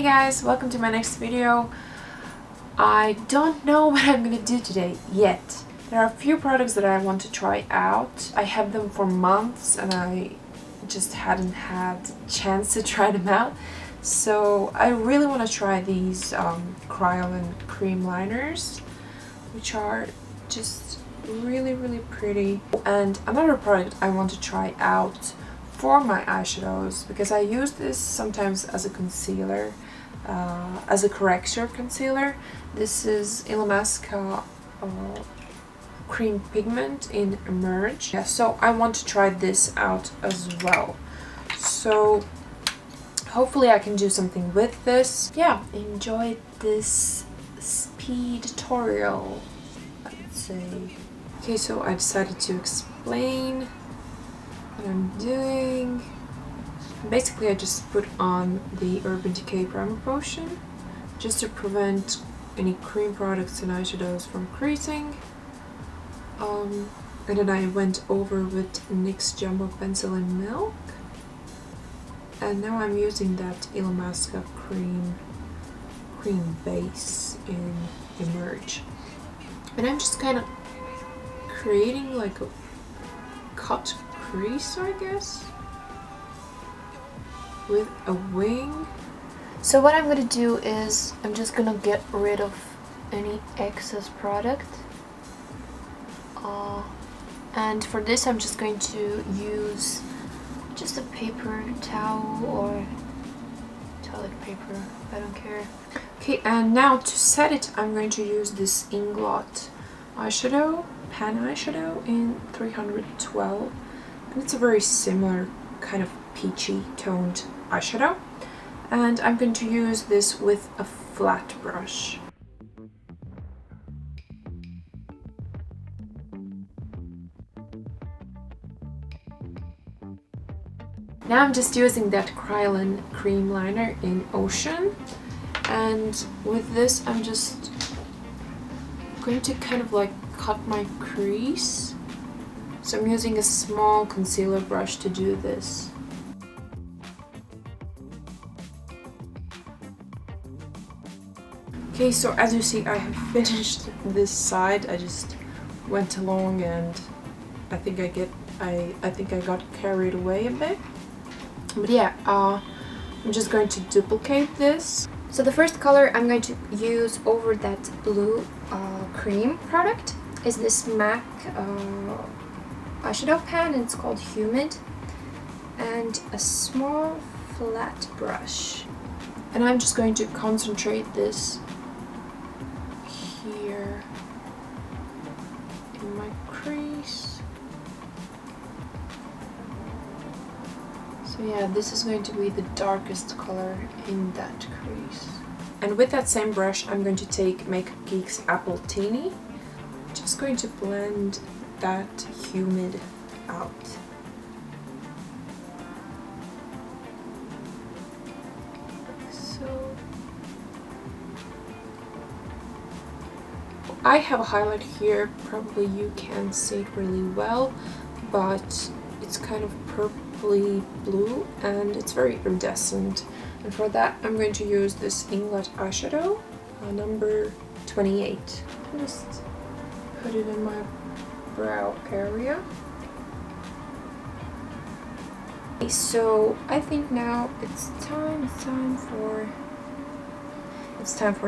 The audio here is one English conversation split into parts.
Hey guys, welcome to my next video. I don't know what I'm gonna do today yet. There are a few products that I want to try out. I have them for months and I just hadn't had a chance to try them out. So I really want to try these Kryolan cream liners, which are just really pretty. And another product I want to try out for my eyeshadows, because I use this sometimes as a concealer, as a corrector concealer. This is Illamasqua cream pigment in Emerge. Yeah, so I want to try this out as well. So hopefully I can do something with this. Yeah, enjoy this speed tutorial, I would say. Okay, so I decided to explain what I'm doing. Basically, I just put on the Urban Decay Primer Potion just to prevent any cream products and eyeshadows from creasing. And then I went over with NYX Jumbo Pencil in Milk. And now I'm using that Illamasqua cream base in Emerge. And I'm just kind of creating like a cut crease, I guess, with a wing. So what I'm gonna do is I'm just gonna get rid of any excess product. And for this I'm just going to use just a paper towel or toilet paper, I don't care. Okay, and now to set it I'm going to use this INGLOT eyeshadow, pan eyeshadow in 312. And it's a very similar kind of peachy toned eyeshadow. And I'm going to use this with a flat brush. Now I'm just using that Kryolan cream liner in Ocean. And with this I'm just going to kind of like cut my crease. So I'm using a small concealer brush to do this. Okay, so as you see I have finished this side. I just went along and I think I got carried away a bit. But yeah, I'm just going to duplicate this. So the first color I'm going to use over that blue cream product is this MAC eyeshadow pan, and it's called Humid, and a small flat brush. And I'm just going to concentrate this here in my crease. So yeah, this is going to be the darkest color in that crease. And with that same brush I'm going to take Makeup Geek's Appletini. Just going to blend that Humid out. So I have a highlight here, probably you can't see it really well, but it's kind of purpley blue and it's very iridescent. And for that I'm going to use this INGLOT eyeshadow, number 28. Just put it in my brow area. Okay, so I think now it's time for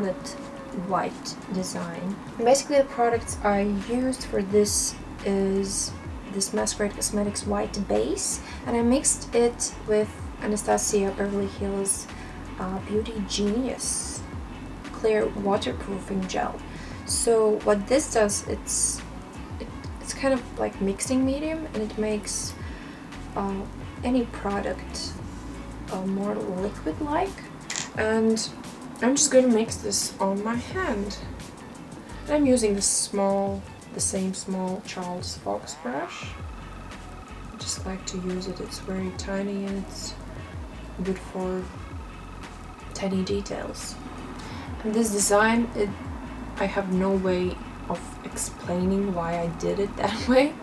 that white design. And basically the products I used for this is this Masquerade Cosmetics white base, and I mixed it with Anastasia Beverly Hills Beauty Genius clear waterproofing gel. So what this does, it's kind of like mixing medium, and it makes any product more liquid-like. And I'm just going to mix this on my hand. And I'm using the same small Charles Fox brush. I just like to use it. It's very tiny and it's good for tiny details. And this design, I have no way of explaining why I did it that way.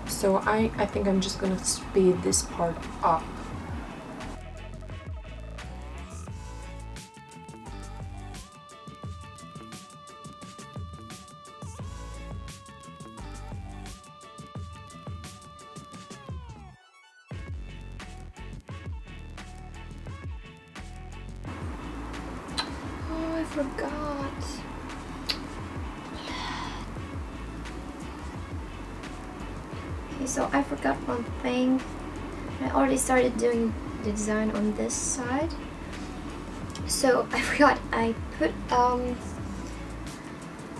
So I think I'm just gonna speed this part up. forgot. Okay, so I forgot one thing. I already started doing the design on this side. So I forgot, I put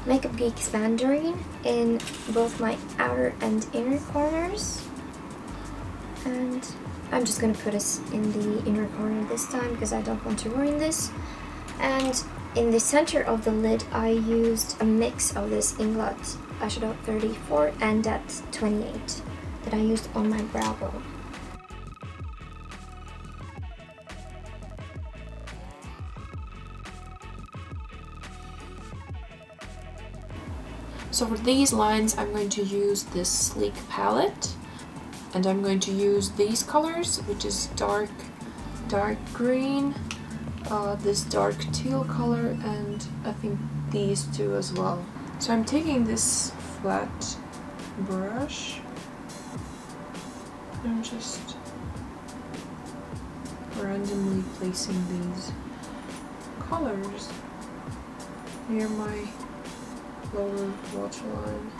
Makeup Geek's Mandarine in both my outer and inner corners. And I'm just gonna put it in the inner corner this time because I don't want to ruin this. And in the center of the lid I used a mix of this INGLOT Eyeshadow 34 and that 28 that I used on my brow bone. So for these lines I'm going to use this sleek palette, and I'm going to use these colors, which is dark green, this dark teal color, and I think these two as well. So I'm taking this flat brush and I'm just randomly placing these colors near my lower waterline.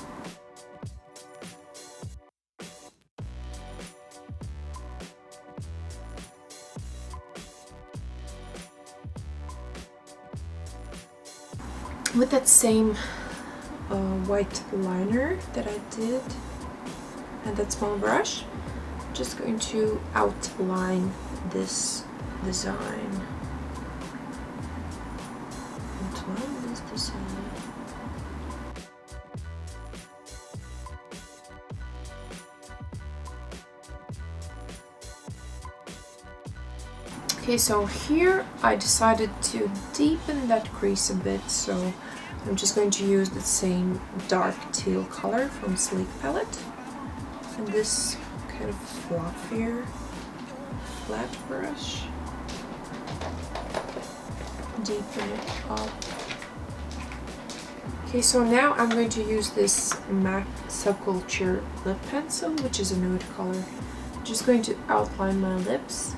With that same white liner that I did and that small brush, I'm just going to outline this design. Outline this design. Okay, so here I decided to deepen that crease a bit, so I'm just going to use the same dark teal color from Sleek palette and this kind of fluffier flat brush. Deepen it up. Okay, so now I'm going to use this MAC Subculture lip pencil, which is a nude color. I'm just going to outline my lips.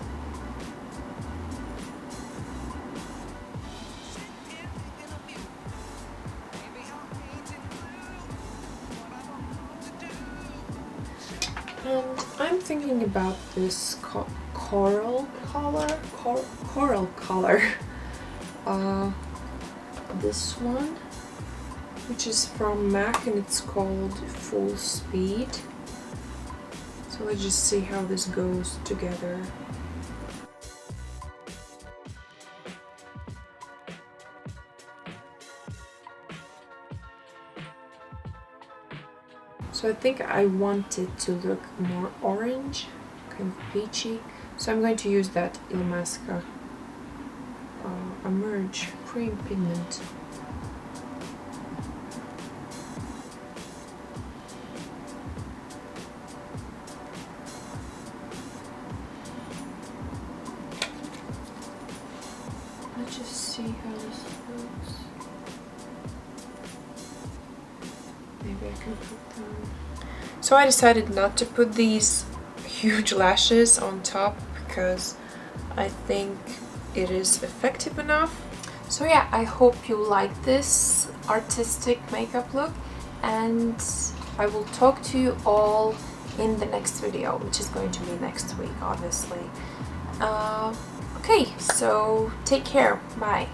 And I'm thinking about this coral color, this one, which is from MAC and it's called Full Speed. So let's just see how this goes together. So I think I want it to look more orange, kind of peachy. So I'm going to use that Illamasqua Emerge Cream Pigment. Let's just see how this looks. Maybe I can put them. So I decided not to put these huge lashes on top because I think it is effective enough. So yeah, I hope you like this artistic makeup look, and I will talk to you all in the next video, which is going to be next week, obviously. Okay, so take care. Bye.